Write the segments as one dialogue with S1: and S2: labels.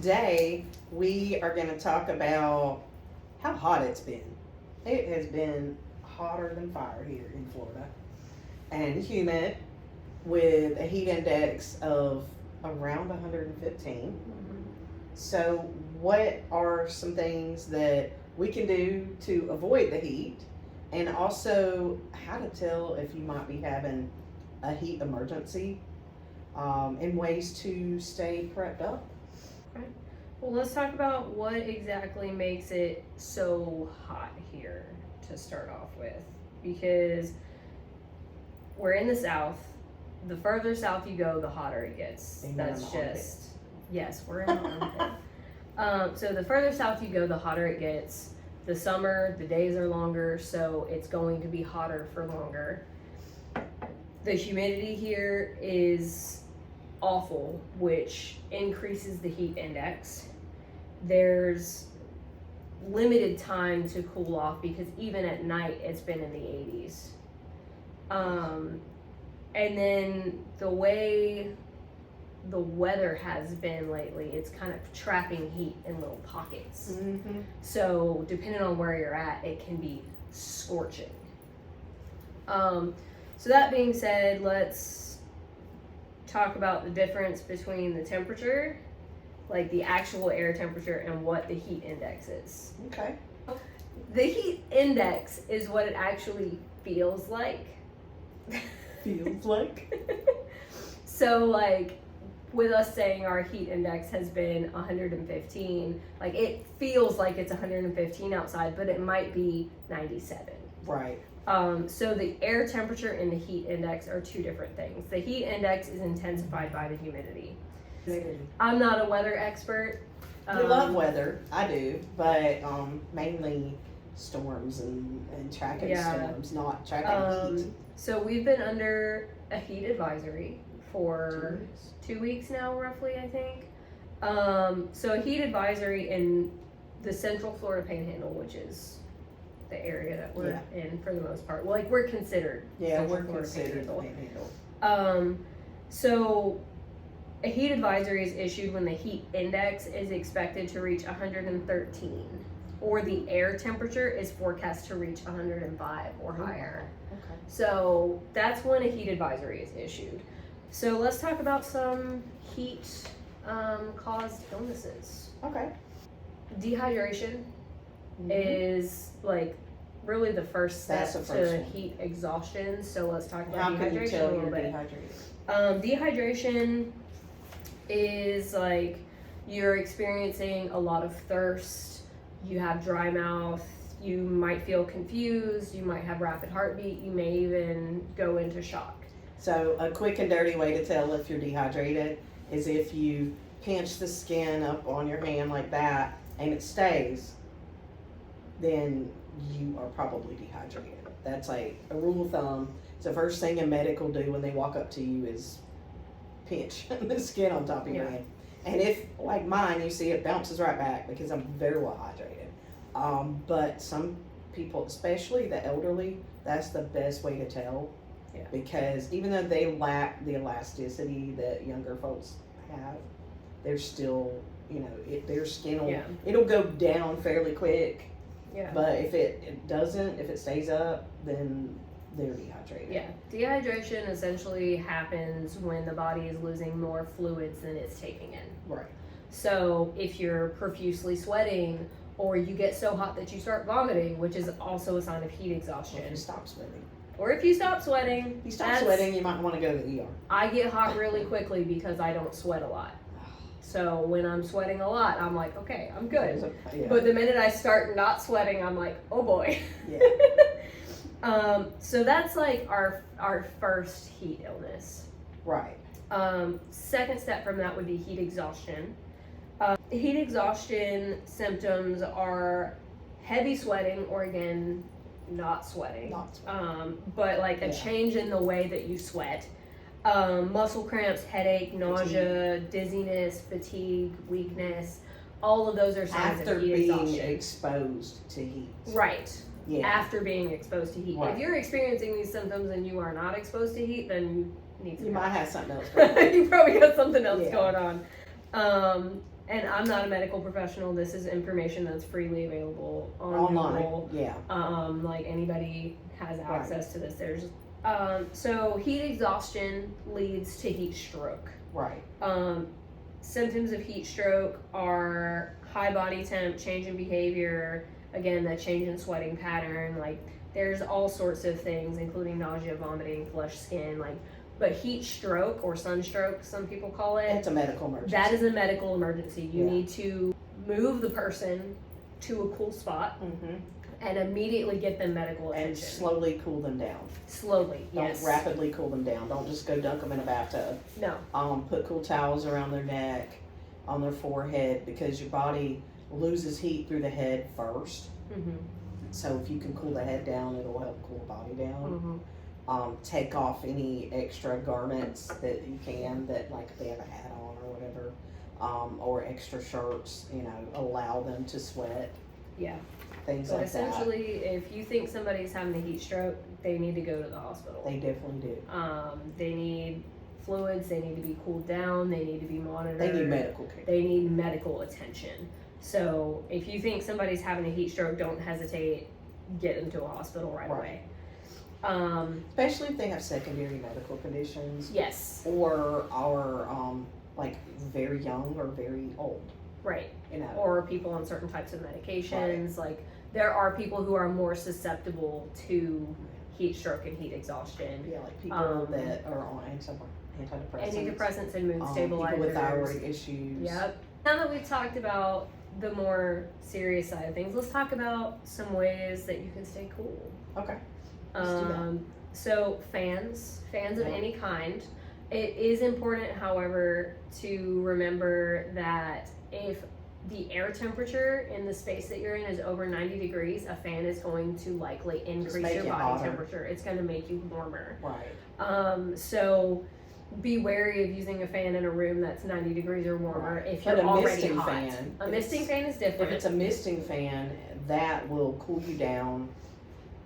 S1: today we are going to talk about how hot it's been. It has been hotter than fire here in Florida and humid with a heat index of around 115. So what are some things that we can do to avoid the heat, and also how to tell if you might be having a heat emergency, and ways to stay prepped up?
S2: Right. Well, let's talk about what exactly makes it so hot here to start off with, because we're in the South. The further south you go, the hotter it gets. That's just, yes, we're in the armpit. So the further south you go, the hotter it gets. The summer, the days are longer, so it's going to be hotter for longer. The humidity here is awful, which increases the heat index. There's limited time to cool off because even at night it's been in the 80s. And then the way the weather has been lately, it's kind of trapping heat in little pockets.
S1: Mm-hmm.
S2: So depending on where you're at, it can be scorching. So that being said, let's talk about the difference between the temperature, like the actual air temperature, and what the heat index is.
S1: Okay.
S2: The heat index is what it actually feels like.
S1: Feels like?
S2: So like with us saying our heat index has been 115, like it feels like it's 115 outside, but it might be 97.
S1: Right.
S2: So the air temperature and the heat index are two different things. The heat index is intensified by the humidity. I'm not a weather expert.
S1: We love weather. I do, but mainly storms and tracking storms, not tracking heat.
S2: So we've been under a heat advisory for 2 weeks now, roughly, I think. So a heat advisory in the Central Florida Panhandle, which is the area that we're in for the most part. Well, like we're considered.
S1: Yeah,
S2: Central
S1: we're
S2: Florida
S1: considered the
S2: Panhandle.
S1: Panhandle.
S2: So a heat advisory is issued when the heat index is expected to reach 113, or the air temperature is forecast to reach 105 or higher.
S1: Okay.
S2: So that's when a heat advisory is issued. So let's talk about some heat caused illnesses.
S1: Okay.
S2: Dehydration is like really the first step to heat exhaustion. So let's talk about dehydration a little bit. Dehydration is like you're experiencing a lot of thirst, you have dry mouth, you might feel confused, you might have rapid heartbeat, you may even go into shock.
S1: So a quick and dirty way to tell if you're dehydrated is if you pinch the skin up on your hand like that and it stays, then you are probably dehydrated. That's like a rule of thumb. So first thing a medic will do when they walk up to you is pinch the skin on top of your hand. And if, like mine, you see it bounces right back because I'm very well hydrated. But some people, especially the elderly, that's the best way to tell.
S2: Yeah.
S1: Because even though they lack the elasticity that younger folks have, they're still, their skin will, it'll go down fairly quick.
S2: Yeah.
S1: But if it doesn't, if it stays up, then they're dehydrated.
S2: Yeah. Dehydration essentially happens when the body is losing more fluids than it's taking in.
S1: Right.
S2: So if you're profusely sweating, or you get so hot that you start vomiting, which is also a sign of heat exhaustion.
S1: Or if you stop sweating.
S2: Or if you stop sweating.
S1: You might want to go to the ER.
S2: I get hot really quickly because I don't sweat a lot. So when I'm sweating a lot, I'm like, okay, I'm good. But the minute I start not sweating, I'm like, oh boy.
S1: Yeah.
S2: So that's like our first heat illness.
S1: Right.
S2: Second step from that would be heat exhaustion. Heat exhaustion symptoms are heavy sweating, or again, not sweating. But like a change in the way that you sweat. Muscle cramps, headache, nausea, dizziness, fatigue, weakness. All of those are signs of heat exhaustion.
S1: After being exposed to heat.
S2: Right.
S1: Yeah.
S2: After being exposed to heat.
S1: Right.
S2: If you're experiencing these symptoms and you are not exposed to heat, then you need to.
S1: You might have something else going on.
S2: You probably got something else going on. and I'm not a medical professional. This is information that's freely available on
S1: Online,
S2: Google.
S1: yeah.
S2: Like anybody has access to this. There's so heat exhaustion leads to heat stroke.
S1: Right.
S2: Symptoms of heat stroke are high body temp, change in behavior, again, that change in sweating pattern. Like there's all sorts of things, including nausea, vomiting, flushed skin, like. But heat stroke or sunstroke, some people call it.
S1: It's a medical emergency.
S2: That is a medical emergency. You need to move the person to a cool spot and immediately get them medical attention.
S1: And slowly cool them down.
S2: Slowly, yes.
S1: Don't rapidly cool them down. Don't just go dunk them in a bathtub.
S2: No.
S1: Put cool towels around their neck, on their forehead, because your body loses heat through the head first. So if you can cool the head down, it'll help cool the body down. Take off any extra garments that you can, that like if they have a hat on or whatever, or extra shirts, allow them to sweat.
S2: Yeah.
S1: Things
S2: but
S1: like that.
S2: essentially, if you think somebody's having a heat stroke, they need to go to the hospital.
S1: They definitely do.
S2: They need fluids, they need to be cooled down, they need to be monitored.
S1: They need medical care.
S2: They need medical attention. So if you think somebody's having a heat stroke, don't hesitate, get them to a hospital right away.
S1: Especially if they have secondary medical conditions.
S2: Yes.
S1: Or are like very young or very old.
S2: Right. Or people on certain types of medications. Right. Like there are people who are more susceptible to heat stroke and heat exhaustion.
S1: Yeah, like people that are on antidepressants.
S2: Antidepressants and mood stabilizers.
S1: People with thyroid issues.
S2: Yep. Now that we've talked about the more serious side of things, let's talk about some ways that you can stay cool.
S1: Okay.
S2: So fans of any kind. It is important, however, to remember that if the air temperature in the space that you're in is over 90 degrees, a fan is going to likely increase your body temperature. It's going to make you warmer.
S1: Right.
S2: So be wary of using a fan in a room that's 90 degrees or warmer if you're already hot. A misting fan is different.
S1: If it's a misting fan, that will cool you down,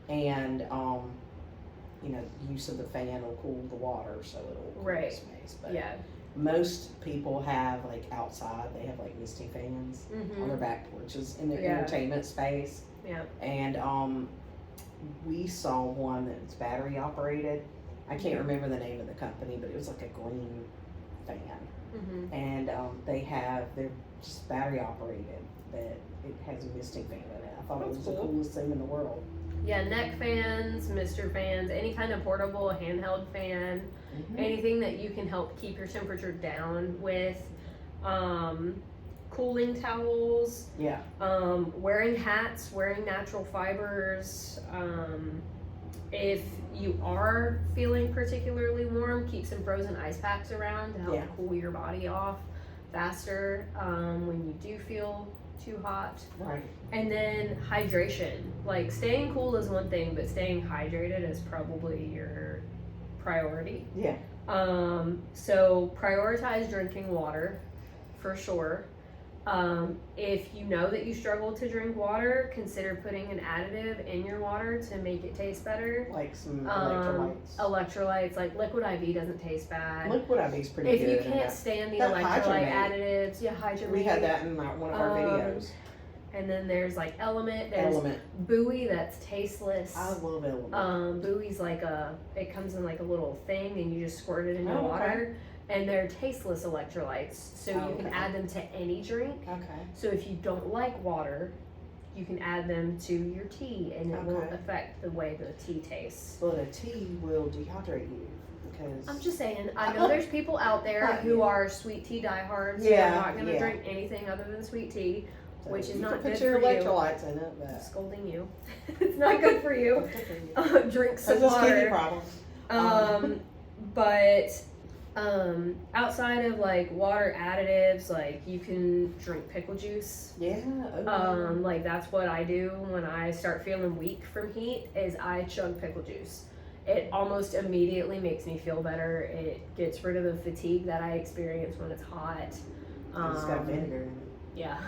S1: and use of the fan will cool the water, so it'll cool the space. But most people have, like outside, they have like misting fans on their back porches in their entertainment space.
S2: Yeah.
S1: And we saw one that's battery operated. I can't remember the name of the company, but it was like a green fan. And they're just battery operated, that it has a misting fan in it. I thought it was the coolest thing in the world.
S2: Yeah, neck fans, mister fans, any kind of portable handheld fan, anything that you can help keep your temperature down with. Cooling towels.
S1: Yeah.
S2: Wearing hats, wearing natural fibers. If you are feeling particularly warm, keep some frozen ice packs around to help cool your body off faster when you do feel too hot.
S1: Right.
S2: And then hydration. Like staying cool is one thing, but staying hydrated is probably your priority.
S1: Yeah.
S2: So prioritize drinking water for sure. If you know that you struggle to drink water, consider putting an additive in your water to make it taste better.
S1: Like some electrolytes.
S2: Electrolytes, like Liquid IV doesn't taste bad.
S1: Liquid IV is pretty good.
S2: If you can't stand the electrolyte additives, Hydromate.
S1: We had that in one of our videos.
S2: And then there's like There's Buoy that's tasteless.
S1: I love Element.
S2: Buoy's like it comes in like a little thing and you just squirt it in your water. And they're tasteless electrolytes, so you can add them to any drink.
S1: Okay.
S2: So if you don't like water, you can add them to your tea, and it will affect the way the tea tastes.
S1: But a tea will dehydrate you, because...
S2: I'm just saying, I know there's people out there who are sweet tea diehards who are not going to drink anything other than sweet tea, which is not good for you.
S1: Put your electrolytes in it, but...
S2: I'm scolding you. It's not good for you. Drink some water. But... outside of like water additives, like you can drink pickle juice.
S1: Yeah.
S2: Like that's what I do when I start feeling weak from heat, is I chug pickle juice. It almost immediately makes me feel better. It gets rid of the fatigue that I experience when it's hot.
S1: It's got vinegar in it.
S2: Yeah.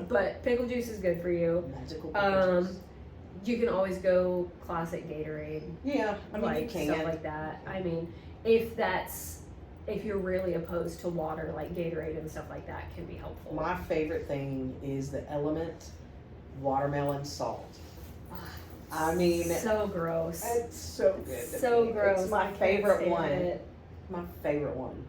S2: But pickle juice is good for you.
S1: Magical pickle juice.
S2: You can always go classic Gatorade.
S1: Yeah, I mean,
S2: like
S1: you can.
S2: Stuff like that. I mean, if that's if you're really opposed to water, like Gatorade and stuff like that can be helpful.
S1: My favorite thing is the Element watermelon salt. I mean,
S2: so gross.
S1: It's so good.
S2: So gross.
S1: It's my
S2: I can't
S1: favorite
S2: stand
S1: one.
S2: it.
S1: My favorite one.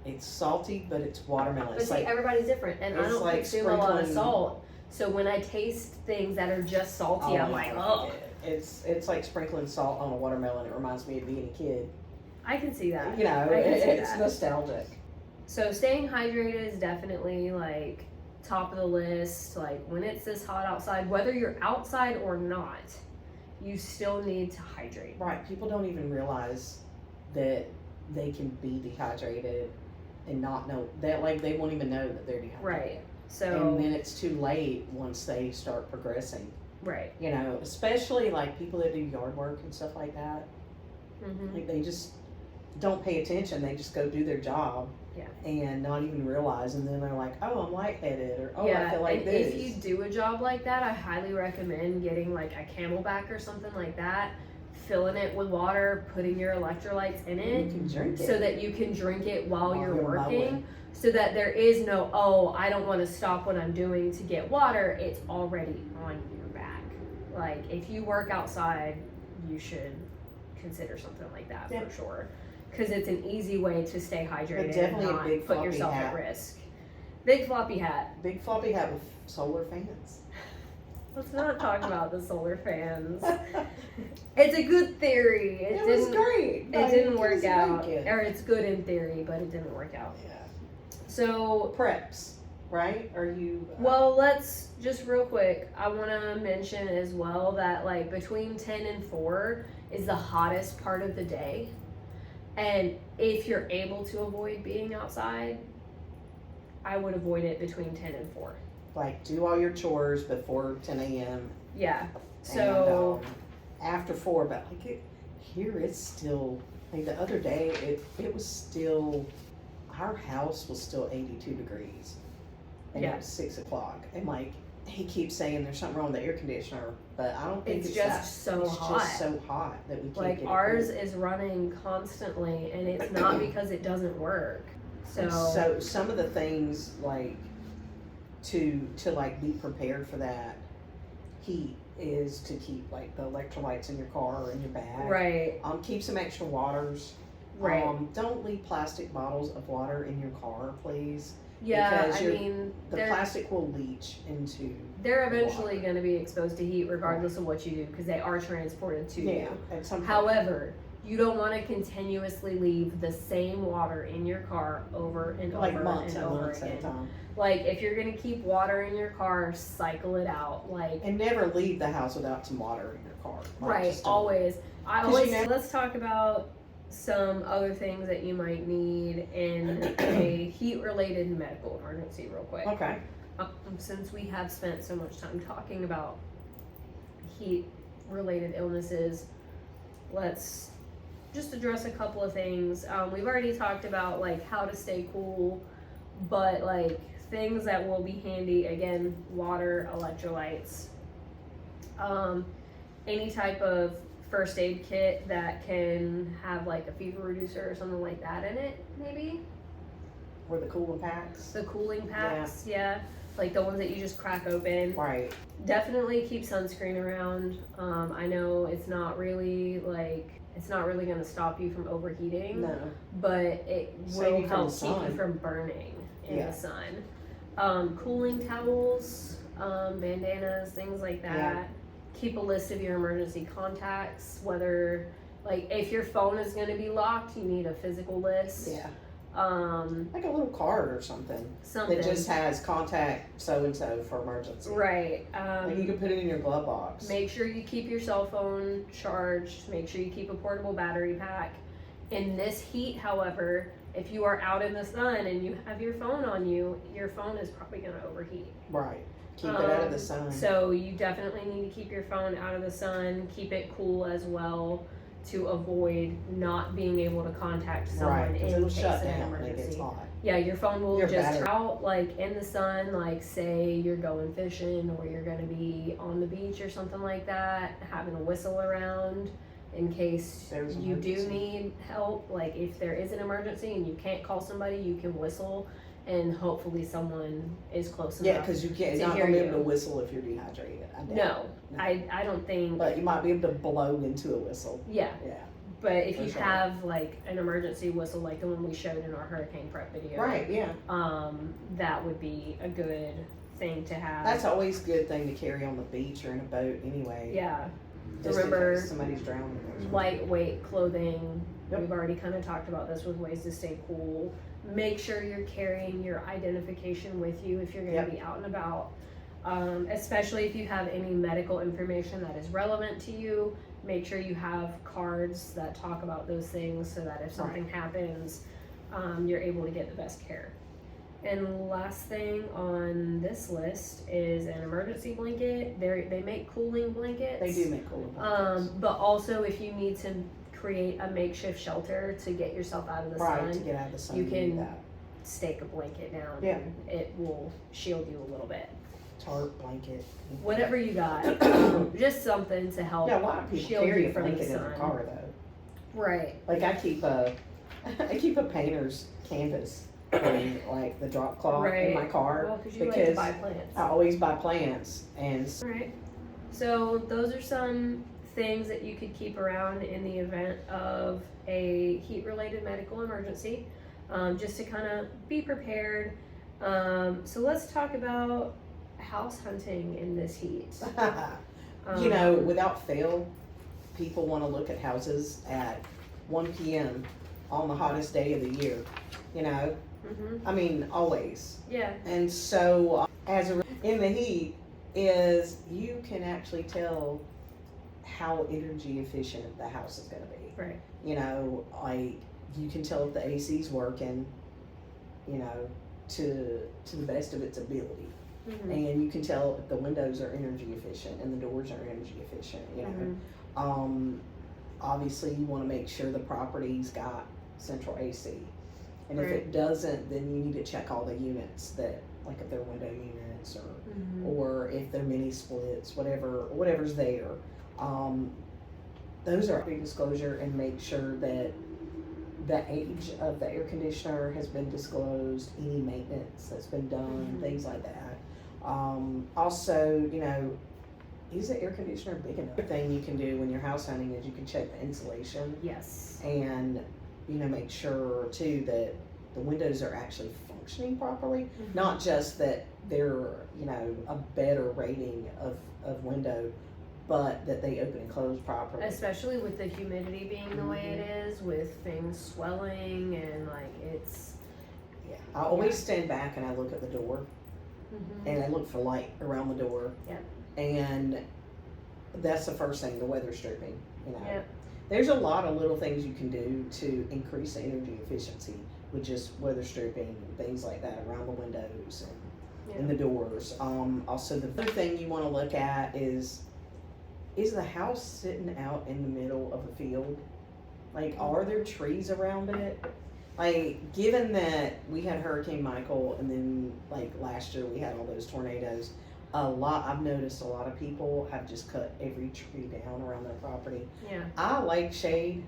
S1: It's salty, but it's watermelon.
S2: But
S1: It's
S2: see,
S1: like
S2: everybody's different, and I
S1: it's
S2: don't
S1: like
S2: consume a lot of
S1: sprinkling-
S2: salt. So when I taste things that are just salty, I'm like, oh.
S1: It's like sprinkling salt on a watermelon. It reminds me of being a kid.
S2: I can see that.
S1: You know,
S2: I can see
S1: it's
S2: that.
S1: nostalgic.
S2: So staying hydrated is definitely like top of the list. Like when it's this hot outside, whether you're outside or not, you still need to hydrate.
S1: Right. People don't even realize that they can be dehydrated and not know that, like, they won't even know that they're dehydrated.
S2: Right. So
S1: And then it's too late once they start progressing.
S2: right.
S1: You know, especially like people that do yard work and stuff like that.
S2: Mm-hmm.
S1: Like they just don't pay attention. They just go do their job.
S2: Yeah.
S1: And not even realize, and then they're like, "Oh, I'm lightheaded," or "Oh,
S2: Yeah,
S1: I feel like
S2: and
S1: this."
S2: if you do a job like that, I highly recommend getting like a Camelback or something like that, filling it with water, putting your electrolytes in
S1: you
S2: it,
S1: can drink it
S2: so that you can drink it while
S1: While
S2: you're
S1: you're
S2: working,
S1: mowing.
S2: so that there is no, oh, I don't want to stop what I'm doing to get water. It's already on your back. Like if you work outside, you should consider something like that
S1: Yep.
S2: for sure, because it's an easy way to stay hydrated and
S1: definitely a
S2: not
S1: big
S2: put
S1: floppy
S2: yourself
S1: hat.
S2: at risk. Big floppy hat.
S1: Big floppy hat with solar fans.
S2: Let's not talk about the solar fans. It's a good theory.
S1: It was great.
S2: It didn't work
S1: was a
S2: out.
S1: great gift.
S2: Or it's good in theory, but it didn't work out.
S1: Yeah.
S2: So,
S1: Preps, right? Are you?
S2: well, let's just real quick. I want to mention as well that like between 10 and 4 is the hottest part of the day. And if you're able to avoid being outside, I would avoid it between 10 and 4.
S1: Like, do all your chores before 10 a.m.
S2: Yeah. So,
S1: and, after 4, but like here it's still, like the other day, it was still, our house was still 82 degrees. And
S2: Yeah.
S1: it was 6 o'clock. And like, he keeps saying there's something wrong with the air conditioner, but I don't think
S2: it's
S1: it's
S2: just
S1: that.
S2: so
S1: It's
S2: hot.
S1: just so hot that we can't
S2: Like
S1: get it
S2: ours
S1: cool.
S2: is running constantly, and it's not because it doesn't work.
S1: So some of the things like to like be prepared for that heat is to keep like the electrolytes in your car or in your bag.
S2: right,
S1: Keep some extra waters.
S2: right.
S1: Don't leave plastic bottles of water in your car, please.
S2: Yeah,
S1: because
S2: I mean,
S1: The plastic will leach into.
S2: they're eventually
S1: water.
S2: going to be exposed to heat regardless of what you do because they are transported to
S1: Yeah,
S2: you.
S1: at some point.
S2: However, you don't want to continuously leave the same water in your car over and
S1: like
S2: over
S1: months
S2: and
S1: and
S2: over
S1: months at a
S2: again.
S1: time.
S2: Like if you're going to keep water in your car, cycle it out. Like
S1: And never leave the house without some water in your car. Like,
S2: right,
S1: just don't-
S2: always. I
S1: 'Cause
S2: always
S1: you know-
S2: let's talk about some other things that you might need in a heat-related medical emergency, real quick.
S1: Okay.
S2: Since we have spent so much time talking about heat-related illnesses, let's just address a couple of things. We've already talked about like how to stay cool, but like things that will be handy again: water, electrolytes, any type of first aid kit that can have like a fever reducer or something like that in it, maybe.
S1: Or the cooling packs.
S2: The cooling packs, yeah. Like the ones that you just crack open.
S1: Right.
S2: Definitely keep sunscreen around. I know it's not really going to stop you from overheating,
S1: No.
S2: but it
S1: Save
S2: will
S1: you from
S2: help
S1: the
S2: keep you
S1: sun.
S2: from burning in
S1: Yeah.
S2: the sun. Cooling towels, bandanas, things like that.
S1: Yeah.
S2: Keep a list of your emergency contacts, whether like if your phone is going to be locked, you need a physical list.
S1: Yeah.
S2: Um,
S1: Like a little card or something
S2: something.
S1: that just has contact so and so for emergency.
S2: right.
S1: Like you can put it in your glove box.
S2: Make sure you keep your cell phone charged. Make sure you keep a portable battery pack. In this heat, however, if you are out in the sun and you have your phone on you, your phone is probably going to overheat.
S1: Right. Keep it out of the sun.
S2: So you definitely need to keep your phone out of the sun. Keep it cool as well to avoid not being able to contact someone
S1: Right. Because
S2: in
S1: it'll
S2: case
S1: shut
S2: of an
S1: down when it gets
S2: emergency.
S1: hot.
S2: Yeah, your phone will
S1: Your
S2: just
S1: battery.
S2: out like in the sun, like say you're going fishing or you're gonna be on the beach or something like that, having a whistle around. in case
S1: There's
S2: you do
S1: emergency.
S2: need help. Like if there is an emergency and you can't call somebody, you can whistle, and hopefully someone is close
S1: Yeah,
S2: enough.
S1: because you can't,
S2: to
S1: not
S2: hear
S1: gonna be able to
S2: you.
S1: whistle if you're dehydrated. I doubt
S2: No,
S1: it.
S2: I don't think.
S1: But you might be able to blow into a whistle.
S2: Yeah.
S1: Yeah.
S2: But if
S1: For
S2: you
S1: sure.
S2: have like an emergency whistle, like the one we showed in our hurricane prep video,
S1: Right, yeah.
S2: that would be a good thing to have.
S1: That's always a good thing to carry on the beach or in a boat anyway.
S2: Yeah.
S1: Just in
S2: Remember,
S1: case somebody's drowning or something.
S2: lightweight clothing.
S1: Yep.
S2: We've already kind of talked about this with ways to stay cool. Make sure you're carrying your identification with you if you're going to
S1: Yep.
S2: be out and about. Especially if you have any medical information that is relevant to you, make sure you have cards that talk about those things so that if something happens, you're able to get the best care. And last thing on this list is an emergency blanket. They make cooling blankets.
S1: They do make cooling blankets.
S2: But also if you need to create a makeshift shelter to get yourself out of the
S1: Right, to
S2: sun,
S1: get out of the sun.
S2: you
S1: need
S2: can
S1: that.
S2: stake a blanket down.
S1: Yeah.
S2: And it will shield you a little bit.
S1: Tarp, blanket.
S2: Whatever you got, just something to help
S1: Yeah, a lot of people
S2: shield
S1: carry
S2: you
S1: a
S2: from the
S1: blanket in their
S2: sun.
S1: car though.
S2: Right.
S1: Like I keep a painter's canvas for like the drop cloth in my car.
S2: Well, because you like to
S1: because
S2: buy plants.
S1: I always buy plants and
S2: Alright, so those are some things that you could keep around in the event of a heat-related medical emergency, just to kind of be prepared. So let's talk about house hunting in this heat.
S1: you know, without fail, people want to look at houses at 1 p.m. on the hottest day of the year. You know,
S2: Mm-hmm.
S1: I mean, always.
S2: Yeah.
S1: And so, in the heat, is you can actually tell how energy efficient the house is going to be.
S2: Right.
S1: You know, like you can tell if the AC's working. You know, to the best of its ability.
S2: Mm-hmm.
S1: And you can tell if the windows are energy efficient and the doors are energy efficient, you know.
S2: Mm-hmm.
S1: Obviously you want to make sure the property's got central AC. And if
S2: Right.
S1: it doesn't, then you need to check all the units that, like if they're window units
S2: Mm-hmm.
S1: or if they're mini splits, whatever's there. Those are a big disclosure, and make sure that the age of the air conditioner has been disclosed, any maintenance that's been done,
S2: Mhm.
S1: things like that. Also, you know, is the air conditioner big enough? The thing you can do when you're house hunting is you can check the insulation
S2: Yes.
S1: and, you know, make sure too that the windows are actually functioning properly.
S2: Mhm.
S1: Not just that they're, you know, a better rating of window, but that they open and close properly.
S2: Especially with the humidity being the way it is, with things swelling and like it's.
S1: Yeah, I always stand back and I look at the door
S2: Mm-hmm.
S1: and I look for light around the door.
S2: Yeah.
S1: And that's the first thing, the weather stripping, you know.
S2: Yeah.
S1: There's a lot of little things you can do to increase the energy efficiency with just weather stripping and things like that around the windows and the doors. Also the other thing you want to look at is the house sitting out in the middle of a field? Like, are there trees around it? Like, given that we had Hurricane Michael and then like last year we had all those tornadoes, I've noticed a lot of people have just cut every tree down around their property.
S2: Yeah.
S1: I like shade.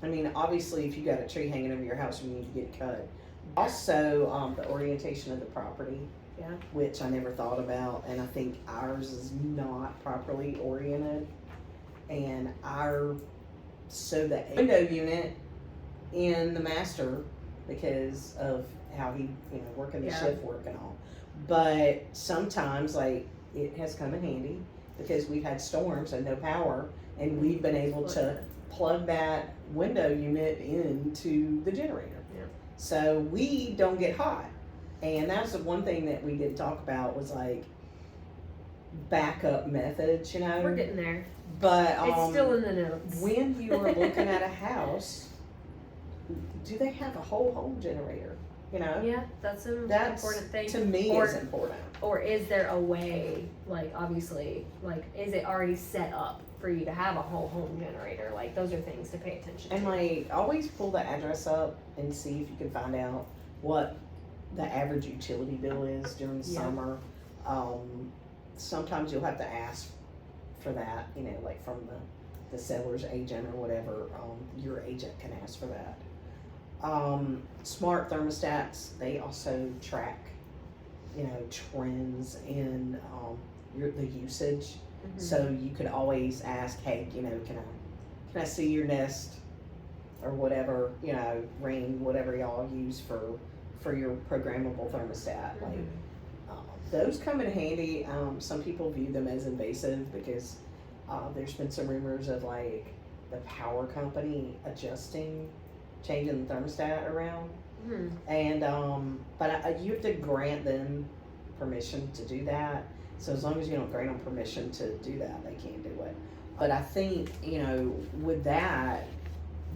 S1: I mean, obviously if you got a tree hanging over your house, you need to get it cut. Also, the orientation of the property.
S2: Yeah.
S1: Which I never thought about, and I think ours is not properly oriented. And so the window unit in the master, because of how he, you know, working the shift work and all. But sometimes, like, it has come in handy because we've had storms and no power, and we've been able to plug that window unit into the generator.
S2: Yeah.
S1: So we don't get hot. And that's the one thing that we did talk about was like backup methods, you know.
S2: We're getting there.
S1: But
S2: It's still in the notes.
S1: when you are looking at a house, do they have a whole home generator? You know,
S2: Yeah, that's an
S1: that's
S2: important thing.
S1: to me
S2: Or-
S1: is important.
S2: Or is there a way, like obviously, like is it already set up for you to have a whole home generator? Like those are things to pay attention
S1: And
S2: to.
S1: like always pull the address up and see if you can find out what the average utility bill is during the
S2: Yeah.
S1: summer. Sometimes you'll have to ask for that, you know, like from the the seller's agent or whatever, your agent can ask for that. Smart thermostats, they also track, trends in the usage.
S2: Mhm.
S1: So you could always ask, hey, can I see your Nest or whatever, Ring, whatever y'all use for your programmable thermostat. Like, those come in handy. Some people view them as invasive because there's been some rumors of like the power company changing the thermostat around.
S2: Mhm.
S1: And but you have to grant them permission to do that. So as long as you don't grant them permission to do that, they can't do it. But I think with that,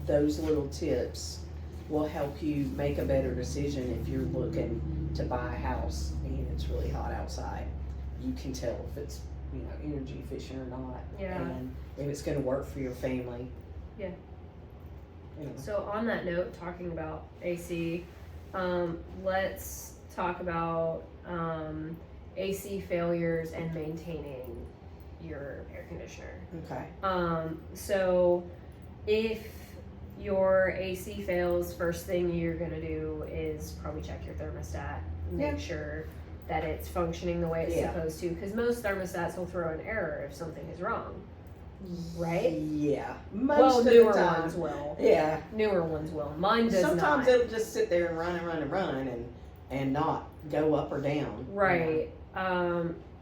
S1: those little tips will help you make a better decision if you're looking to buy a house and it's really hot outside. You can tell if it's energy efficient or not,
S2: Yeah.
S1: and if it's going to work for your family.
S2: Yeah. So on that note, talking about AC, let's talk about AC failures and maintaining your air conditioner.
S1: Okay.
S2: So if your AC fails, first thing you're gonna do is probably check your thermostat, make sure that it's functioning the way it's supposed to, because most thermostats will throw an error if something is wrong. Right?
S1: Yeah.
S2: Well,
S1: Most of the
S2: newer
S1: time.
S2: ones will.
S1: Yeah.
S2: Newer ones will. Mine does
S1: Sometimes
S2: not.
S1: it'll just sit there and run and not go up or down.
S2: Right.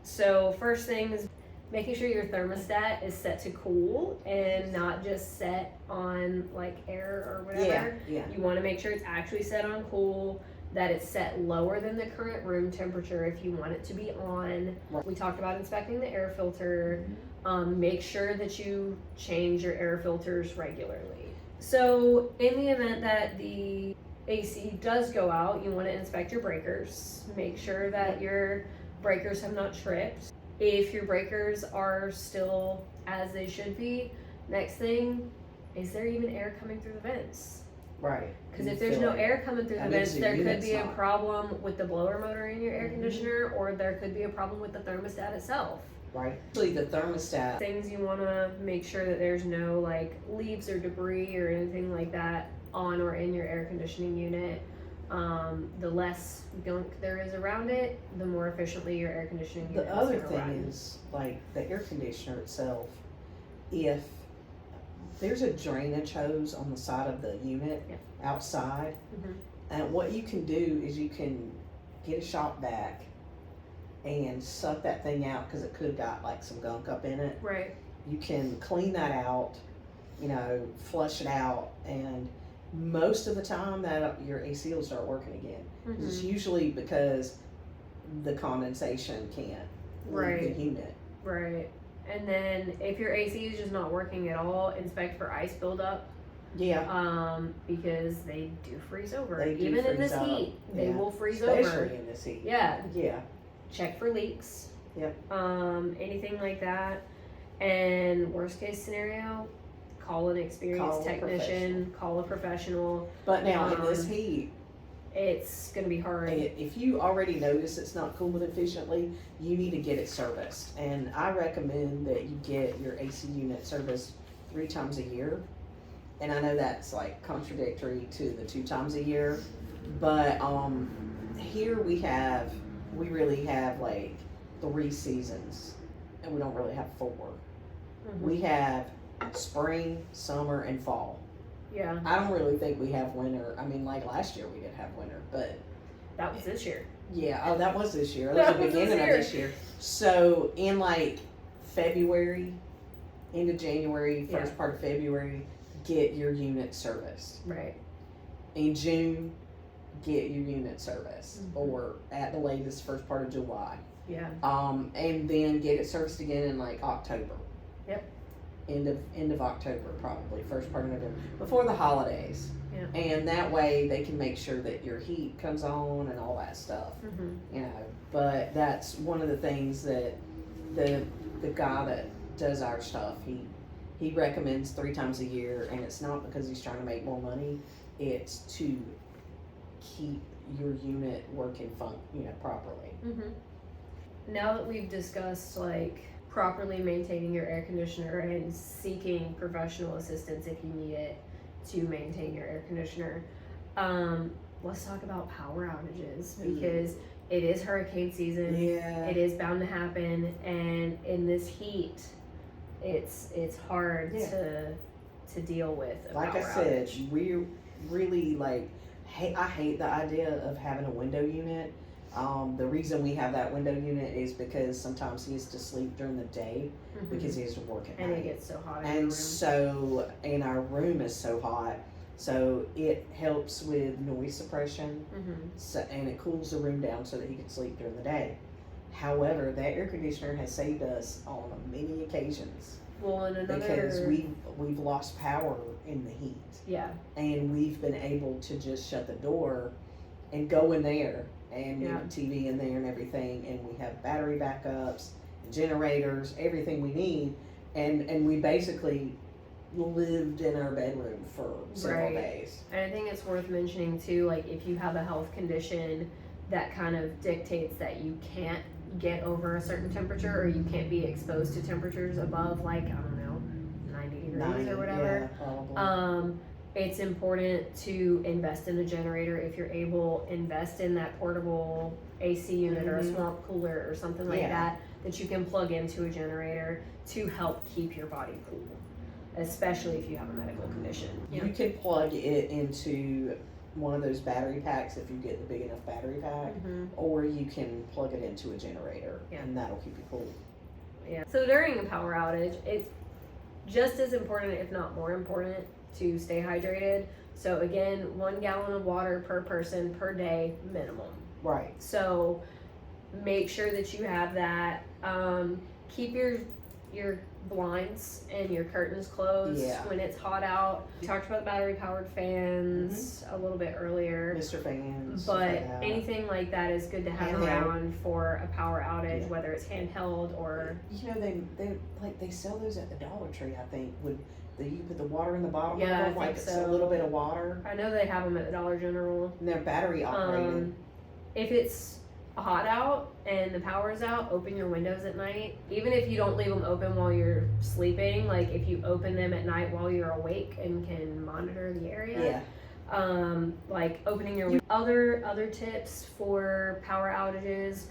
S2: So first thing is making sure your thermostat is set to cool and not just set on like air or whatever.
S1: Yeah.
S2: You want to make sure it's actually set on cool, that it's set lower than the current room temperature if you want it to be on.
S1: Right.
S2: We talked about inspecting the air filter. Make sure that you change your air filters regularly. So in the event that the AC does go out, you want to inspect your breakers. Make sure that your breakers have not tripped. If your breakers are still as they should be, next thing, is there even air coming through the vents?
S1: Right.
S2: Because if there's no air coming through the vents, there could be a
S1: not.
S2: problem with the blower motor in your air conditioner, or there could be a problem with the thermostat itself.
S1: Right. Actually, the thermostat.
S2: Things you want to make sure that there's no like leaves or debris or anything like that on or in your air conditioning unit. The less gunk there is around it, the more efficiently your air conditioning unit
S1: The
S2: is
S1: other
S2: gonna
S1: thing
S2: run.
S1: is, like, the air conditioner itself, if there's a drainage hose on the side of the unit outside, and what you can do is you can get a shop vac and suck that thing out, because it could have got like some gunk up in it.
S2: Right.
S1: You can clean that out, flush it out, and most of the time that your AC will start working again. It's usually because the condensation can't leave the unit.
S2: Right. And then if your AC is just not working at all, inspect for ice buildup.
S1: Yeah.
S2: Because they do freeze over.
S1: They do
S2: Even in
S1: freeze
S2: this
S1: up.
S2: heat, they will freeze
S1: Especially
S2: over.
S1: in this heat.
S2: Yeah.
S1: Yeah.
S2: Check for leaks.
S1: Yep.
S2: Anything like that. And worst case scenario, call an experienced technician, call a professional.
S1: But now in this heat,
S2: it's gonna be hard.
S1: if you already notice it's not cooling efficiently, you need to get it serviced. And I recommend that you get your AC unit serviced 3 times a year. And I know that's like contradictory to the 2 times a year, but here we really have like 3 seasons, and we don't really have 4. We have spring, summer, and fall.
S2: Yeah.
S1: I don't really think we have winter. I mean, like last year we did have winter, but
S2: that was this year.
S1: Yeah. Oh, that was this year. That was the beginning of this year. So in like February, end of January, first part of February, get your unit serviced.
S2: Right.
S1: In June, get your unit serviced, or at the latest first part of July.
S2: Yeah.
S1: And then get it serviced again in like October.
S2: Yep.
S1: End of October, probably first part of November, before the holidays.
S2: Yeah.
S1: And that way they can make sure that your heat comes on and all that stuff. But that's one of the things that the guy that does our stuff, he recommends 3 times a year, and it's not because he's trying to make more money. It's to keep your unit working properly.
S2: Now that we've discussed like properly maintaining your air conditioner and seeking professional assistance if you need it to maintain your air conditioner. Let's talk about power outages, because it is hurricane season.
S1: Yeah.
S2: It is bound to happen, and in this heat, it's hard to deal with a
S1: Like
S2: power
S1: I said,
S2: outage.
S1: we really I hate the idea of having a window unit. The reason we have that window unit is because sometimes he has to sleep during the day because he has to work at
S2: And
S1: night.
S2: it gets so hot in
S1: And
S2: the room.
S1: so, and our room is so hot, so it helps with noise suppression. So, and it cools the room down so that he can sleep during the day. However, that air conditioner has saved us on many occasions.
S2: Well, and another,
S1: Because we've lost power in the heat,
S2: yeah,
S1: and we've been able to just shut the door and go in there and
S2: Yeah.
S1: move the TV in there and everything, and we have battery backups, generators, everything we need, and we basically lived in our bedroom for several
S2: Right.
S1: days.
S2: and I think it's worth mentioning too, like if you have a health condition that kind of dictates that you can't get over a certain temperature, or you can't be exposed to temperatures above, like, I don't know, 90 degrees or whatever.
S1: Yeah, probably.
S2: It's important to invest in a generator if you're able. Invest in that portable AC unit or a swamp cooler or something like that you can plug into a generator to help keep your body cool, especially if you have a medical condition.
S1: You can plug it into one of those battery packs if you get the big enough battery pack, or you can plug it into a generator, and that'll keep you cool.
S2: Yeah. So during a power outage, it's just as important, if not more important, to stay hydrated. So again, 1 gallon of water per person per day minimum.
S1: Right.
S2: So make sure that you have that. Keep your blinds and your curtains closed when it's hot out. We talked about battery powered fans a little bit earlier.
S1: Mr. Fans.
S2: But anything like that is good to have
S1: Handheld.
S2: around for a power outage, whether it's handheld or.
S1: You know, they sell those at the Dollar Tree, I think. You put the water in the bottom
S2: Yeah,
S1: of
S2: I
S1: them, like
S2: think
S1: it's
S2: so.
S1: a little bit of water.
S2: I know they have them at the Dollar General.
S1: And they're battery operated.
S2: If it's hot out and the power is out, open your windows at night. Even if you don't leave them open while you're sleeping, like if you open them at night while you're awake and can monitor the area. Like opening your other tips for power outages,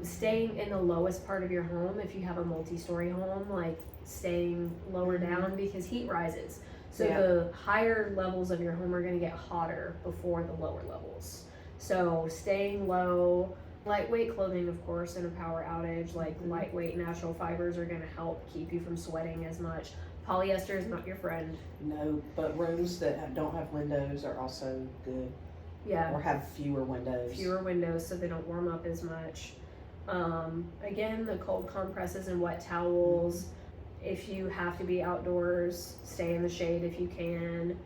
S2: staying in the lowest part of your home. If you have a multi-story home, like staying lower down, because heat rises. So the higher levels of your home are going to get hotter before the lower levels. So staying low, lightweight clothing, of course, in a power outage, like lightweight natural fibers are going to help keep you from sweating as much. Polyester is not your friend.
S1: No, but rooms that don't have windows are also good.
S2: Yeah.
S1: Or have fewer windows.
S2: Fewer windows so they don't warm up as much. Again, the cold compresses and wet towels. If you have to be outdoors, stay in the shade if you can.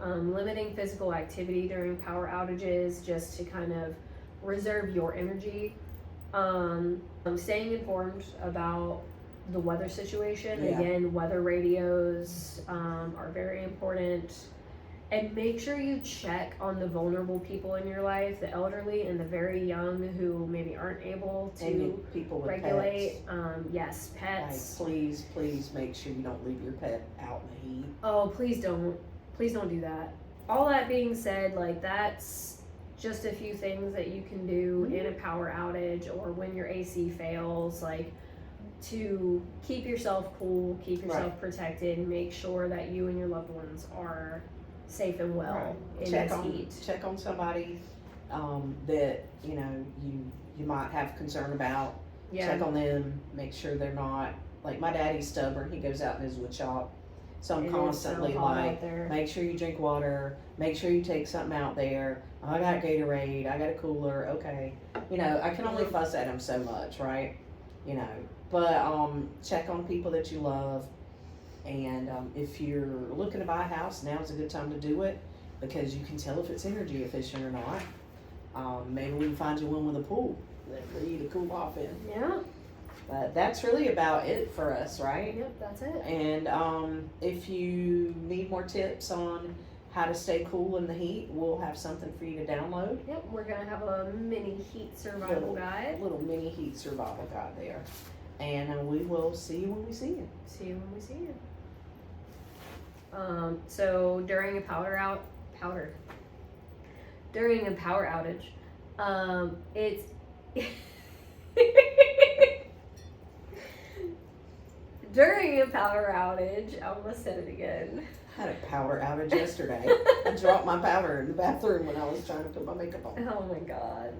S2: Limiting physical activity during power outages just to kind of reserve your energy. Staying informed about the weather situation. Again, weather radios are very important. And make sure you check on the vulnerable people in your life, the elderly and the very young who maybe aren't able to
S1: people with
S2: regulate.
S1: Pets.
S2: Yes, pets.
S1: Like, please make sure you don't leave your pet out in the heat.
S2: Oh, please don't do that. All that being said, like that's just a few things that you can do in a power outage or when your AC fails, like to keep yourself cool, keep yourself protected, and make sure that you and your loved ones are safe and well in this heat.
S1: Check on somebody that you might have concern about. Check on them, make sure they're not, like my daddy's stubborn, he goes out in his wood shop, so I'm constantly like, make sure you drink water, make sure you take something out there. I got Gatorade, I got a cooler, okay. I can only fuss at him so much, right? But check on people that you love. And if you're looking to buy a house, now's a good time to do it because you can tell if it's energy efficient or not. Maybe we can find you one with a pool for you to cool off in.
S2: Yeah.
S1: But that's really about it for us, right?
S2: Yep, that's it.
S1: And if you need more tips on how to stay cool in the heat, we'll have something for you to download.
S2: Yep, we're going to have a mini heat survival guide.
S1: Little mini heat survival guide there. And we will see you when we see you.
S2: See you when we see you. So during a power outage, it's during a power outage. I almost said it again.
S1: I had a power outage yesterday. I dropped my powder in the bathroom when I was trying to put my makeup on.
S2: Oh my god.